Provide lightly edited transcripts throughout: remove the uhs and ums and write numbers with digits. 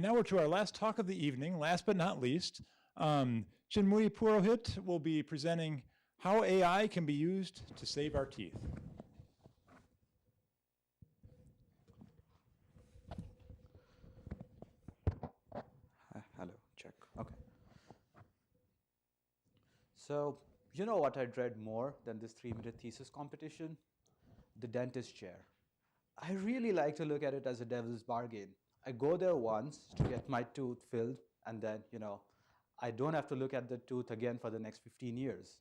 now we're to our last talk of the evening. Last but not least, Chinmay Purohit will be presenting how AI can be used to save our teeth. Hello, check. Okay. So, you know what I dread more than this 3-minute thesis competition? The dentist chair. I really like to look at it as a devil's bargain. I go there once to get my tooth filled, and then, I don't have to look at the tooth again for the next 15 years.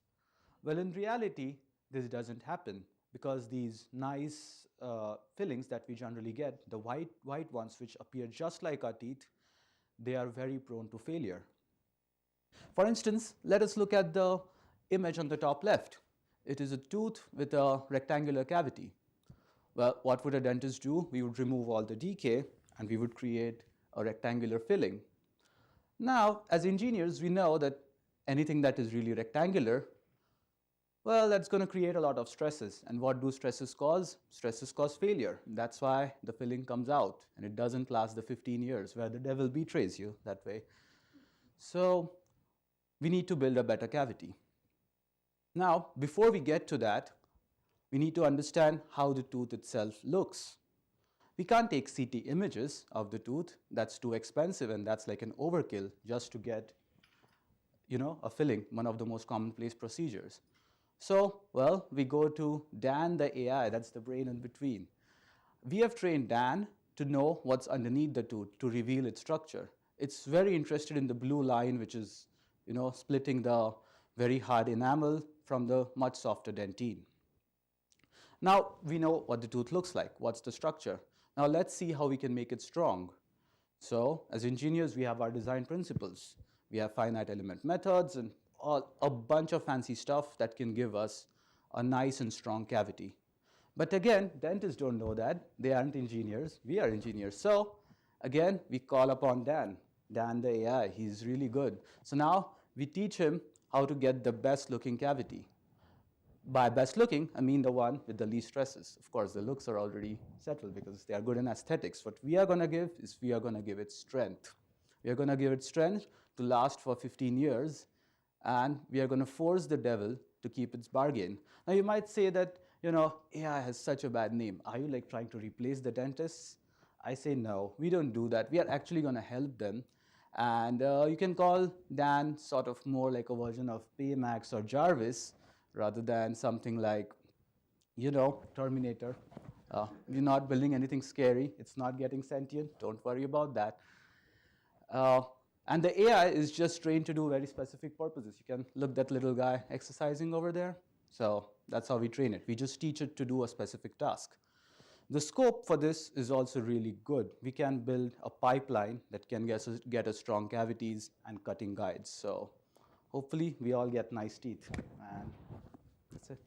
Well, in reality, this doesn't happen because these nice fillings that we generally get, the white ones which appear just like our teeth, they are very prone to failure. For instance, let us look at the image on the top left. It is a tooth with a rectangular cavity. Well, what would a dentist do? We would remove all the decay and we would create a rectangular filling. Now, as engineers, we know that anything that is really rectangular, well, that's going to create a lot of stresses. And what do stresses cause? Stresses cause failure. That's why the filling comes out and it doesn't last the 15 years where the devil betrays you that way. So we need to build a better cavity. Now, before we get to that, we need to understand how the tooth itself looks. We can't take CT images of the tooth. That's too expensive and that's like an overkill just to get, a filling, one of the most commonplace procedures. So, well, we go to Dan, the AI, that's the brain in between. We have trained Dan to know what's underneath the tooth, to reveal its structure. It's very interested in the blue line, which is, splitting the very hard enamel from the much softer dentine. Now, we know what the tooth looks like, what's the structure. Now, let's see how we can make it strong. So, as engineers, we have our design principles. We have finite element methods and a bunch of fancy stuff that can give us a nice and strong cavity. But again, dentists don't know that. They aren't engineers. We are engineers. So again, we call upon Dan. Dan, the AI, he's really good. So now we teach him how to get the best looking cavity. By best looking, I mean the one with the least stresses. Of course, the looks are already settled because they are good in aesthetics. What we are going to give is we are going to give it strength. We are going to give it strength to last for 15 years. And we are going to force the devil to keep its bargain. Now, you might say that, AI has such a bad name. Are you like trying to replace the dentists? I say no, we don't do that. We are actually going to help them. And you can call Dan sort of more like a version of Baymax or Jarvis rather than something like, Terminator. We're not building anything scary. It's not getting sentient. Don't worry about that. And the AI is just trained to do very specific purposes. You can look at that little guy exercising over there. So that's how we train it. We just teach it to do a specific task. The scope for this is also really good. We can build a pipeline that can get us strong cavities and cutting guides. So hopefully we all get nice teeth. And that's it.